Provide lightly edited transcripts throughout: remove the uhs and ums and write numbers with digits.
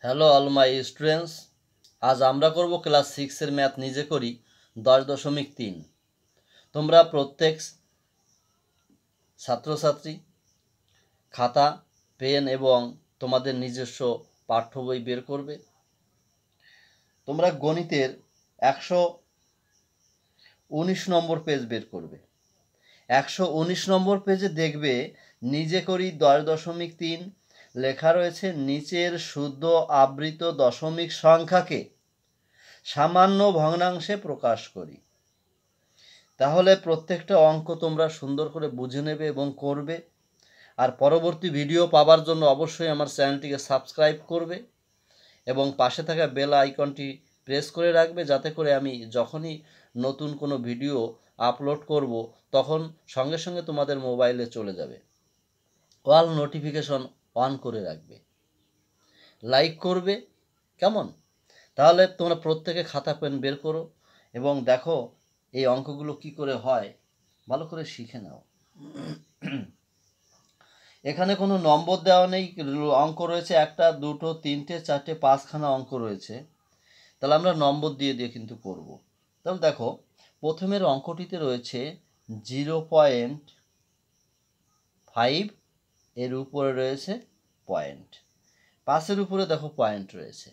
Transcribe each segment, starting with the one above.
Hello all my students, আজ আমরা করব ক্লাস 6 এর ম্যাথ নিজে করি 10.3। তোমরা প্রত্যেক ছাত্রছাত্রী খাতা, পেন এবং তোমাদের নিজস্ব পাঠ্য বই বের করবে। তোমরা গণিতের 119 নম্বর পেজ বের করবে। 119 নম্বর পেজে দেখবে নিজে করি 10.3 লেখা রয়েছে, নিচের শুদ্ধ আবৃত দশমিক সংখ্যাকে সামান্য ভগ্নাংশে প্রকাশ করি। তাহলে প্রত্যেকটা অঙ্ক তোমরা সুন্দর করে বুঝে নেবে এবং করবে। আর পরবর্তী ভিডিও পাওয়ার জন্য অবশ্যই আমার চ্যানেলটিকে সাবস্ক্রাইব করবে এবং পাশে থাকা বেল আইকনটি প্রেস করে রাখবে, যাতে করে আমি যখনই নতুন কোনো ভিডিও আপলোড করব তখন সঙ্গে সঙ্গে তোমাদের মোবাইলে চলে যাবে। অল নোটিফিকেশন অন করে রাখবে, লাইক করবে। কেমন? তাহলে তোমরা প্রত্যেকে খাতা পেন বের করো এবং দেখো এই অঙ্কগুলো কি করে হয়, ভালো করে শিখে নাও। এখানে কোনো নম্বর দেওয়া নেই, অঙ্ক রয়েছে 1, 2, 3, 4, 5খানা অঙ্ক রয়েছে। তাহলে আমরা নম্বর দিয়ে দিয়ে কিন্তু করব। তাহলে দেখো প্রথমের অঙ্কটিতে রয়েছে 0.5, এর উপরে রয়েছে পয়েন্ট, 5-এর উপরে দেখো পয়েন্ট রয়েছে।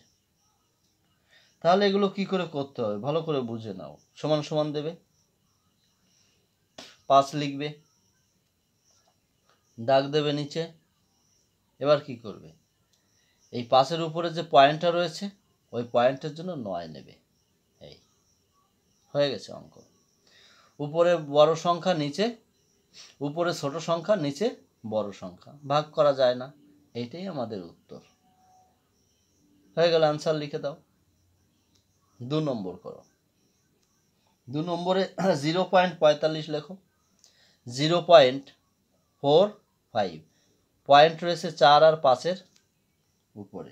তাহলে এগুলো কি করে করতে হবে ভালো করে বুঝে নাও। সমান সমান দেবে, 5 লিখবে, দাগ দেবে নিচে। এবার কি করবে, এই 5-এর উপরে যে পয়েন্টটা রয়েছে ওই পয়েন্টের জন্য 9 নেবে। এই হয়ে গেছে অঙ্ক। উপরে বড় সংখ্যা, নিচে উপরে ছোট সংখ্যা, নিচে বড় সংখ্যা, ভাগ করা যায় না। এইটাই আমাদের উত্তর। হয়ে গেল, অ্যান্সার লিখে দাও। 2 নম্বর করো। 2 নম্বরে 0.45 লেখো। 0.45 পয়েন্ট রয়েছে 4 আর 5-এর উপরে।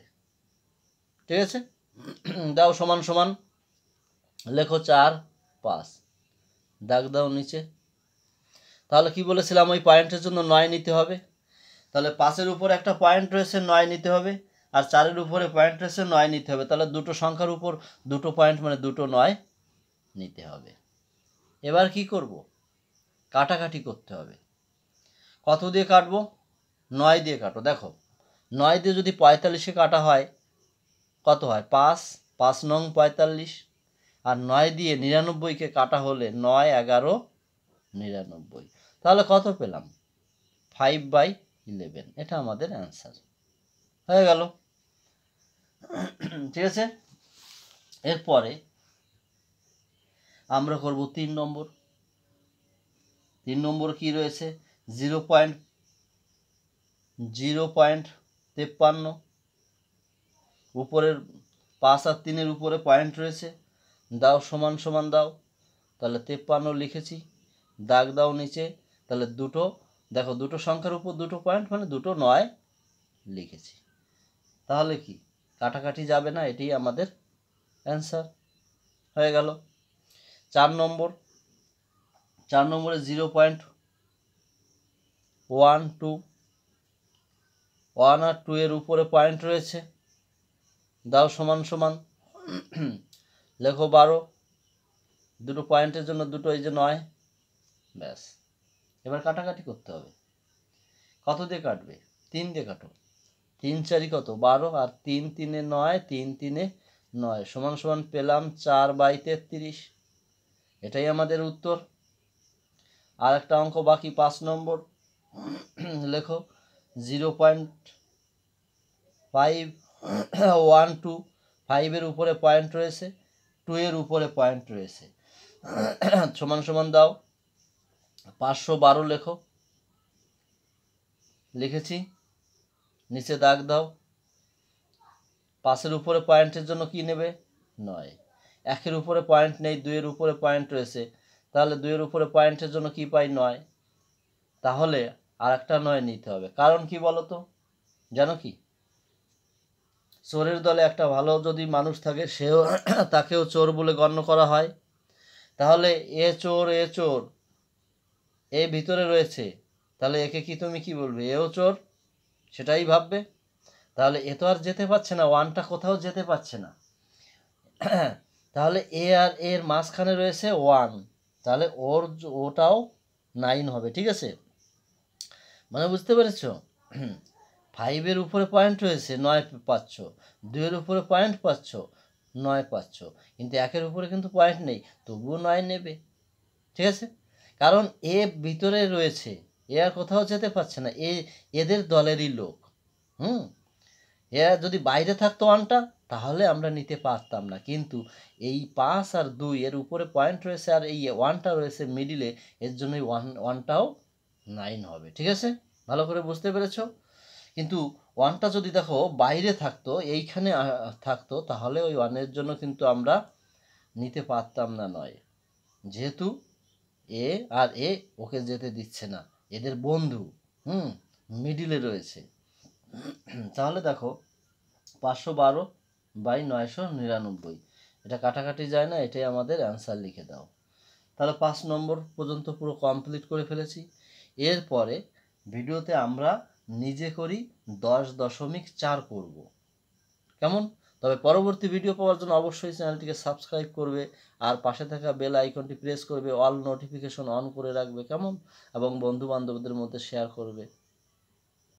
ঠিক আছে, দাও সমান সমান লেখো 4, 5, দাগ দাও নিচে। তাহলে কি বলেছিলাম, ওই পয়েন্টের জন্য 9 নিতে হবে। তাহলে 5-এর উপরে একটা পয়েন্ট রয়েছে, 9 নিতে হবে, আর 4-এর উপরে পয়েন্ট রয়েছে, 9 নিতে হবে। তাহলে দুটো সংখ্যার উপর দুটো পয়েন্ট মানে দুটো 9 নিতে হবে। এবার কি করব, কাটাকাটি করতে হবে। কত দিয়ে কাটবো? 9 দিয়ে কাটো। দেখো 9 দিয়ে যদি 45-এ কাটা হয় কত হয়? 5, 5 নং 45। আর 9 দিয়ে 99-কে কাটা হলে 9, 11, 99। তাহলে কত পেলাম? 5/11। এটা আমাদের অ্যান্সার হয়ে গেল। ঠিক আছে, এরপরে আমরা করব 3 নম্বর। 3 নম্বর কি রয়েছে? 0.53 উপরের 5 আর 3-এর উপরে পয়েন্ট রয়েছে, দাও সমান সমান দাও। তাহলে 53 লিখেছি, দাগ দাও নিচে। তাহলে দুটো দেখো, দুটো সংখ্যার উপর দুটো পয়েন্ট মানে দুটো 9 লিখেছি। তাহলে কি কাটাকাটি যাবে না, এটাই আমাদের অ্যান্সার হয়ে গেল। 4 নম্বর। 4 নম্বরে 0.12, 1 আর 2 এর উপরে পয়েন্ট রয়েছে, দাও সমান সমান লেখো 12, দুটো পয়েন্টের জন্য দুটো, এই যে 9। ব্যাস, এবার কাটাকাটি করতে হবে। কত দিয়ে কাটবে? 3 দিয়ে কাটো। 3 4 কত? 12, আর 3 3 9, 3 3 9 সমান সমান পেলাম 4/33। এটাই আমাদের উত্তর। আর একটা অঙ্ক বাকি, 5 নম্বর। লেখো 0.512, 5-এর উপরে পয়েন্ট রয়েছে, 2 এর উপরে পয়েন্ট রয়েছে, সমান সমান দাও। 512 লেখো, লিখেছি, নিচে দাগ দাও। 5-এর উপরে পয়েন্টের জন্য কি নেবে? 9। 1-এর উপরে পয়েন্ট নেই, 2-এর উপরে পয়েন্ট রয়েছে, তাহলে 2-এর উপরে পয়েন্টের জন্য কি পাই? 9। তাহলে আর একটা 9 নিতে হবে। কারণ কি বলো তো, জানো কি? চোরের দলে একটা ভালো যদি মানুষ থাকে, সেও তাকেও চোর বলে গণ্য করা হয়। তাহলে এ চোর, এ চোর, এ ভিতরে রয়েছে, তাহলে একে কি তুমি কি বলবে? এও চোর, সেটাই ভাববে। তাহলে এ তো আর যেতে পারছে না, ওয়ানটা কোথাও যেতে পারছে না। তাহলে এ আর এর মাঝখানে রয়েছে ওয়ান, তাহলে ওটাও 9 হবে, ঠিক আছে? মানে বুঝতে পেরেছ? 5-এর উপরে পয়েন্ট রয়েছে 9 পাচ্ছ, 2-এর উপরে পয়েন্ট পাচ্ছ 9 পাচ্ছ, কিন্তু 1-এর উপরে কিন্তু পয়েন্ট নেই, তবুও 9 নেবে, ঠিক আছে? কারণ এ ভিতরে রয়েছে, এ আর কোথাও যেতে পারছে না, এদের দলেরই লোক। এরা যদি বাইরে থাকতো ওয়ানটা, তাহলে আমরা নিতে পারতাম না, কিন্তু এই 5 আর 2 এর উপরে পয়েন্ট রয়েছে আর এই ওয়ানটা রয়েছে মিডিলে, এর জন্যই ওয়ানটাও 9 হবে, ঠিক আছে? ভালো করে বুঝতে পেরেছো? কিন্তু ওয়ানটা যদি দেখো বাইরে থাকতো, এইখানে থাকতো, তাহলে ওই ওয়ানের জন্য কিন্তু আমরা নিতে পারতাম না, নয়, যেহেতু এ আর এ ওকে যেতে দিচ্ছে না, এদের বন্ধু মিডিলে রয়েছে। তাহলে দেখো 512/999, এটা কাটাকাটি যায় না, এটাই আমাদের অ্যান্সার, লিখে দাও। তাহলে 5 নম্বর পর্যন্ত পুরো কমপ্লিট করে ফেলেছি। এরপরে ভিডিওতে আমরা নিজে করি 10.4 করব, কেমন? তবে পরবর্তী ভিডিও পাওয়ার জন্য অবশ্যই চ্যানেলটিকে সাবস্ক্রাইব করবে, আর পাশে থাকা বেল আইকনটি প্রেস করবে, অল নোটিফিকেশন অন করে রাখবে, কেমন? এবং বন্ধু বান্ধবদের মধ্যে শেয়ার করবে।